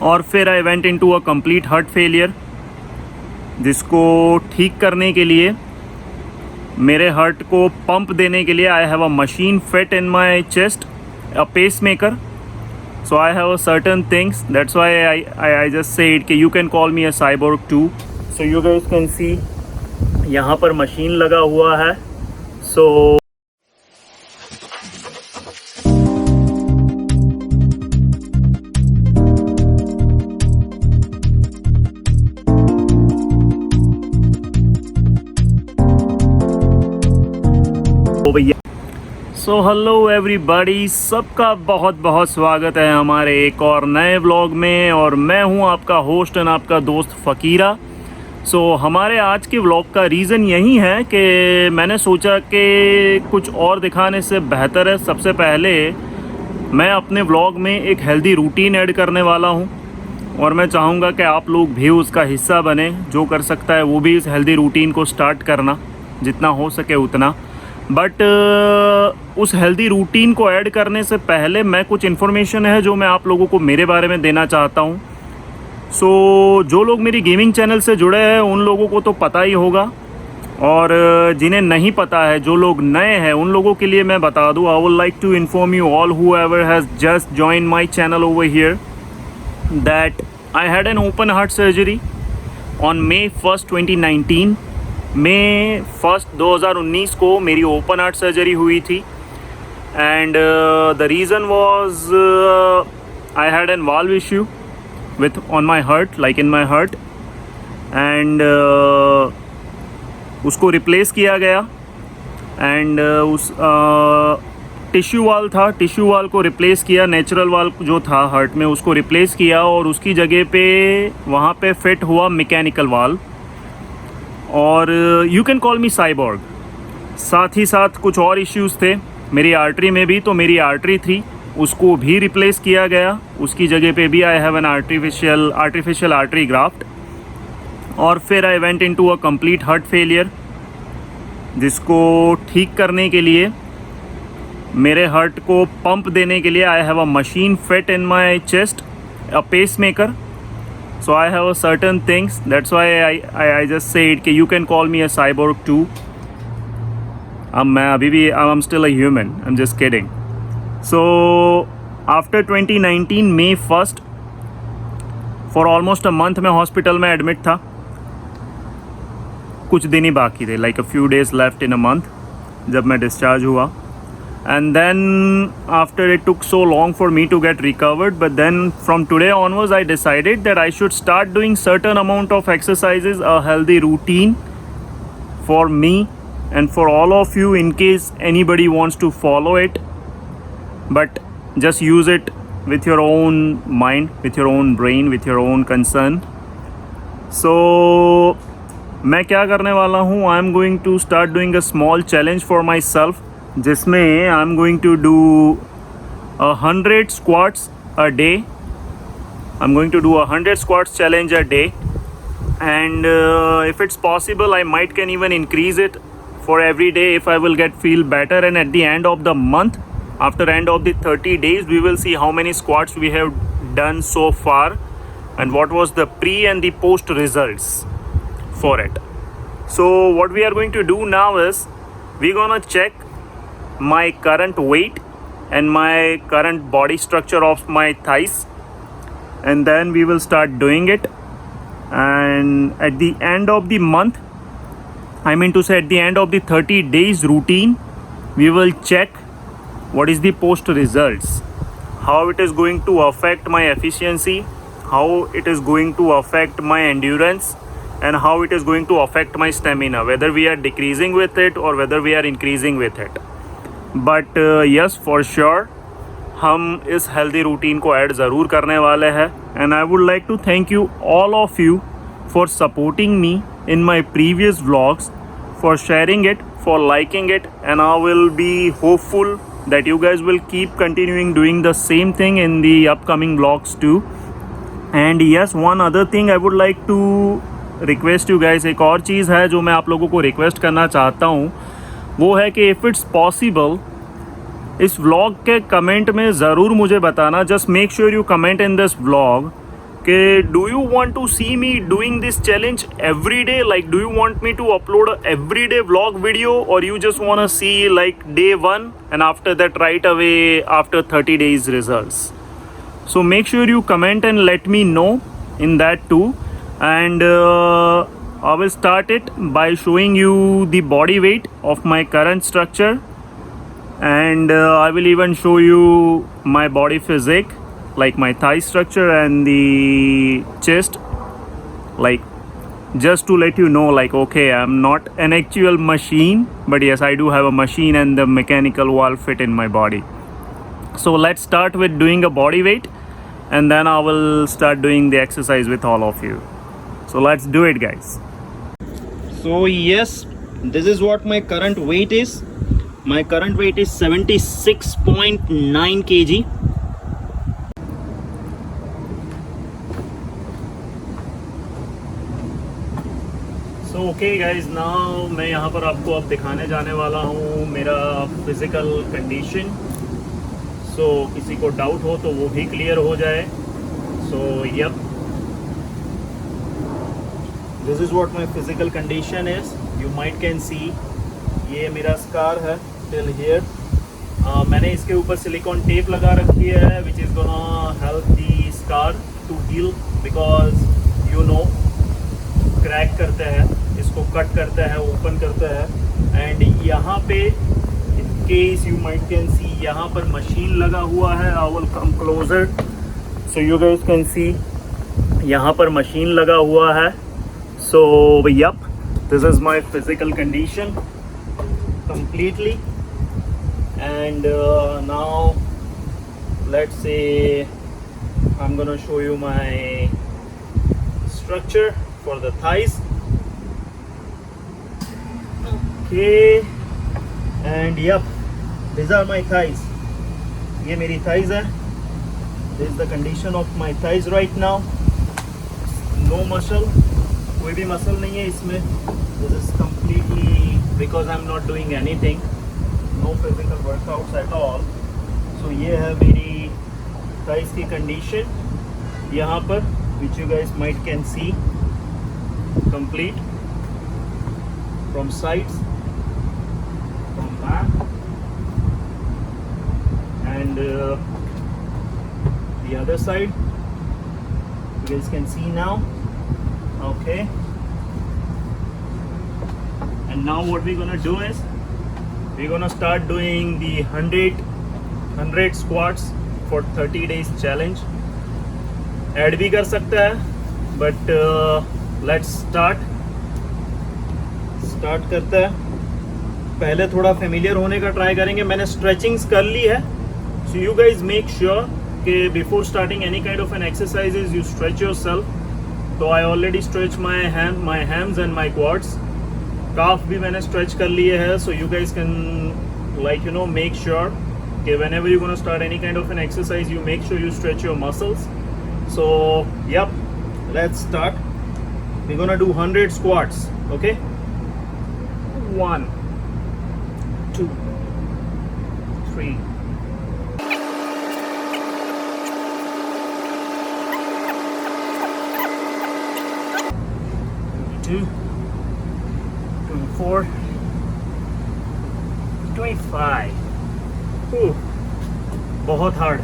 और फिर I went into a complete heart failure, जिसको ठीक करने के लिए मेरे हार्ट को पंप देने के लिए I have a machine fit in my chest, a pacemaker. So I have a certain things. That's why I just said कि you can call me a cyborg too. So you guys can see यहाँ पर machine लगा हुआ है. So भैया, so hello everybody, सबका बहुत बहुत स्वागत है हमारे एक और नए व्लॉग में. और मैं हूं आपका होस्ट एंड आपका दोस्त फ़कीरा. सो हमारे आज के व्लॉग का रीज़न यही है कि मैंने सोचा कि कुछ और दिखाने से बेहतर है सबसे पहले मैं अपने व्लॉग में एक हेल्दी रूटीन ऐड करने वाला हूं. और मैं चाहूँगा कि आप लोग भी उसका हिस्सा बने. जो कर सकता है वो भी इस हेल्दी रूटीन को स्टार्ट करना, जितना हो सके उतना. बट उस हेल्दी रूटीन को ऐड करने से पहले मैं कुछ इन्फॉर्मेशन है जो मैं आप लोगों को मेरे बारे में देना चाहता हूँ. सो जो लोग मेरी गेमिंग चैनल से जुड़े हैं उन लोगों को तो पता ही होगा, और जिन्हें नहीं पता है, जो लोग नए हैं, उन लोगों के लिए मैं बता दूँ. I would like to inform you all whoever has just join my channel over here that I had an open heart surgery on May 1st 2019. May 1st 2019 को मेरी ओपन हार्ट सर्जरी हुई थी. And the reason was I had N valve issue with on my heart, like in my heart. And उसको replace किया गया. And उस tissue वाल था, टिश्यू वाल को रिप्लेस किया. नेचुरल वाल जो था हार्ट में उसको रिप्लेस किया, और उसकी जगह पे वहाँ पे फिट हुआ मैकेनिकल वाल. और you can call me cyborg. साथ ही साथ कुछ और इश्यूज़ थे मेरी आर्टरी में भी. तो मेरी आर्टरी थी, उसको भी रिप्लेस किया गया. उसकी जगह पे भी I have an artificial artery graft. और फिर I went into a complete heart failure, जिसको ठीक करने के लिए मेरे हार्ट को पंप देने के लिए I have a machine fit in my chest, a pacemaker. So I have a certain things. That's why I just said कि you can call me a cyborg too. मैं अभी भी I'm still a human. I'm just kidding. So after 2019 May 1st, for almost a month मैं hospital में admit था. कुछ दिन ही बाकी थे, like a few days left in a month, जब मैं डिस्चार्ज हुआ. And then after it took so long for me to get recovered, but then from today onwards I decided that I should start doing certain amount of exercises, a healthy routine for me and for all of you, in case anybody wants to follow it. But just use it with your own mind, with your own brain, with your own concern. So मैं क्या करने वाला हूँ, I am going to start doing a small challenge for myself, जिसमें I am going to do 100 squats a day. I'm going to do 100 squats challenge a day, and if it's possible I might can even increase it for every day if I will feel better. And at the end of the month, after end of the 30 days, we will see how many squats we have done so far and what was the pre and the post results for it. So what we are going to do now is we're gonna check my current weight and my current body structure of my thighs, and then we will start doing it. And at the end of the month, I mean to say at the end of the 30 days routine, we will check what is the post results, how it is going to affect my efficiency, how it is going to affect my endurance, and how it is going to affect my stamina, whether we are decreasing with it or whether we are increasing with it. But yes for sure हम इस healthy routine को add ज़रूर करने वाले हैं. And I would like to thank you all of you for supporting me in my previous vlogs, for sharing it, for liking it, and I will be hopeful that you guys will keep continuing doing the same thing in the upcoming vlogs too. And yes, one other thing I would like to request you guys, एक और चीज़ है जो मैं आप लोगों को request करना चाहता हूँ, वो है कि इफ़ इट्स पॉसिबल इस व्लॉग के कमेंट में ज़रूर मुझे बताना. Just make sure you comment in this vlog Okay, do you want to see me doing this challenge every day? Like, do you want me to upload a everyday vlog video, or you just want to see like day one and after that right away after 30 days results? So make sure you comment and let me know in that too. And I will start it by showing you the body weight of my current structure, and I will even show you my body physique, like my thigh structure and the chest, like just to let you know, like, okay, I'm not an actual machine, but yes, I do have a machine and the mechanical wall fit in my body. So let's start with doing a body weight, and then I will start doing the exercise with all of you. So let's do it, guys. So yes, this is what my current weight is. My current weight is 76.9 kg. So okay guys, now मैं यहाँ पर आपको अब दिखाने जाने वाला हूँ मेरा फिज़िकल कंडीशन. सो किसी को डाउट हो तो वो भी क्लियर हो जाए. So yup, this is what my physical condition is. You might can see, ये मेरा स्कार है टिल हियर. मैंने इसके ऊपर सिलिकॉन टेप लगा रखी है, which is gonna help the scar to heal, because you know crack करते हैं, इसको कट करता है, ओपन करता है. एंड यहाँ पे in case you might can see, यहाँ पर मशीन लगा हुआ है. I will come closer so you guys can see, यहाँ पर मशीन लगा हुआ है. So yup, this is my physical condition completely. And now let's say I'm gonna show you my structure for the thighs. Okay, and yep, these are my thighs. ये मेरी thighs है. This is the condition of my thighs right now. No muscle, कोई भी muscle नहीं है इसमें. This is completely because I'm not doing anything, no physical workouts at all. So ये है मेरी thighs की condition यहाँ पर, which you guys might can see. Complete from sides, from back, and the other side you guys can see now. Okay, and now what we're gonna do is we're gonna start doing the 100 squats for 30 days challenge. Add भी कर सकता है, but let's start करते हैं. पहले थोड़ा familiar होने का ट्राई करेंगे. मैंने स्ट्रेचिंग्स कर ली है. So you guys make sure कि before starting any kind of an exercises you stretch yourself. तो I already stretch my hams and my quads. Calf भी मैंने स्ट्रेच कर लिए है. So you guys can like you know make sure कि whenever you gonna start any kind of an exercise you make sure you stretch your muscles. So yup, let's start. We're gonna do 100 squats. Okay, 1 2 3 22 24 25. बहुत hard.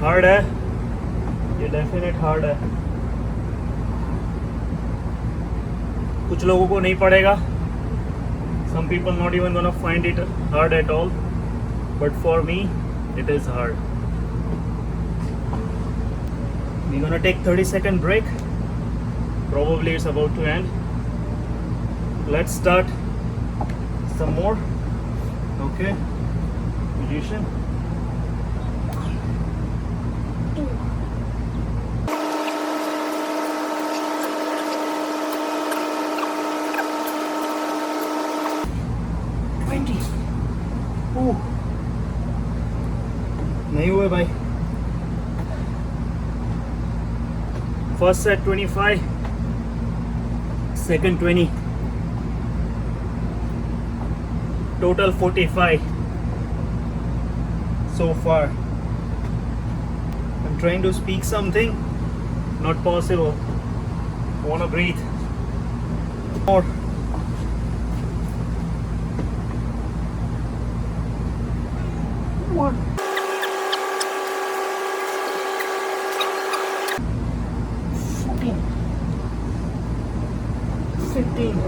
Hard है ये, definite hard है. कुछ लोगों को नहीं पड़ेगा. some people not even gonna find it hard at all, but for me it is hard. We're gonna take 30-second break. Probably it's about to end. Let's start some more. Okay, position. नहीं हुए भाई. First set 25, second 20, total 45. so far. I'm trying to speak something, not possible. I want to breathe more. One. 14. 15.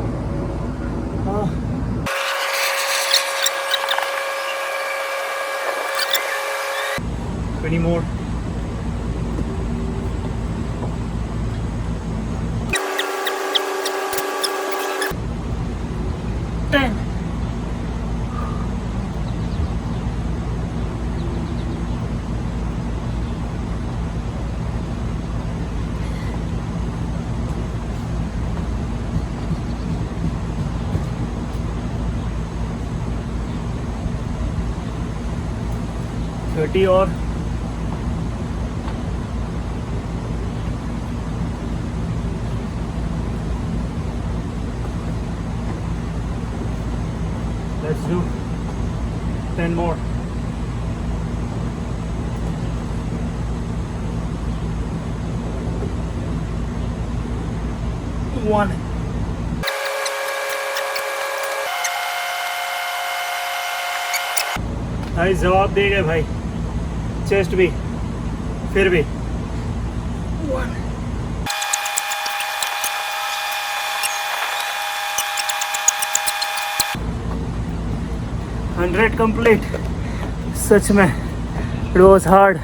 20 more. 10. 30 और let's do 10 more. One. भाई जवाब दे गए भाई, chest भी, फिर भी 1. $100 complete. सच में it was hard,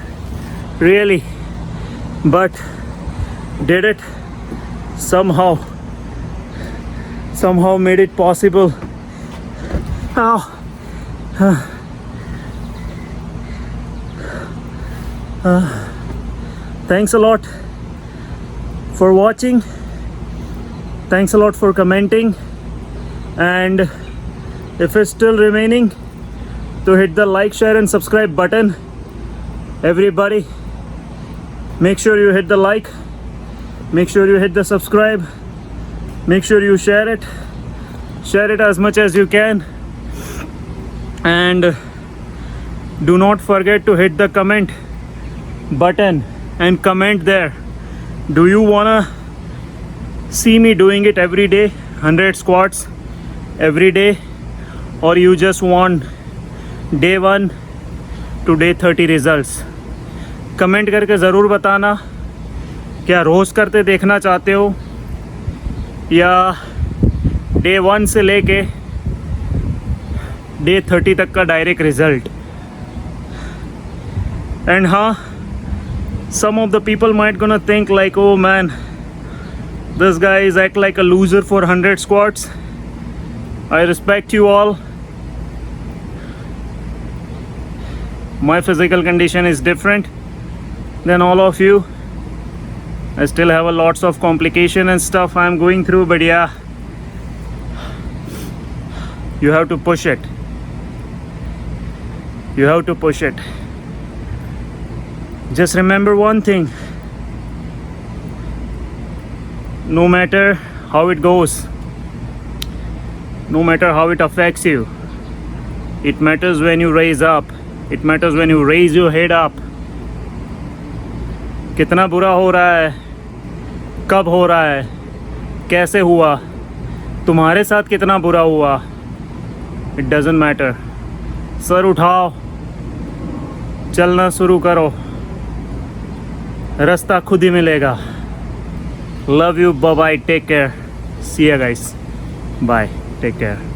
really, but did it somehow made it possible. Thanks a lot for watching, thanks a lot for commenting, and if it's still remaining, to hit the like, share and subscribe button. Everybody, make sure you hit the like, make sure you hit the subscribe, make sure you share it as much as you can, and do not forget to hit the comment button and comment there. Do you wanna see me doing it every day, 100 squats every day, or you just want day 1 to day 30 results? Comment करके ज़रूर बताना, क्या रोज़ करते देखना चाहते हो या day 1 से लेके डे 30 तक का डायरेक्ट रिज़ल्ट. एंड हाँ, some of the people might gonna think like, oh man, this guy is act like a loser for 100 squats. I respect you all. My physical condition is different than all of you. I still have a lots of complication and stuff I'm going through, but yeah, you have to push it. You have to push it. Just remember one thing, no matter how it goes, no matter how it affects you, it matters when you raise up, it matters when you raise your head up. कितना बुरा हो रहा है, कब हो रहा है, कैसे हुआ, तुम्हारे साथ कितना बुरा हुआ, it doesn't matter. सर उठाओ, चलना शुरू करो, रास्ता खुद ही मिलेगा. Love you, bye bye, take care, see you guys, bye, take care.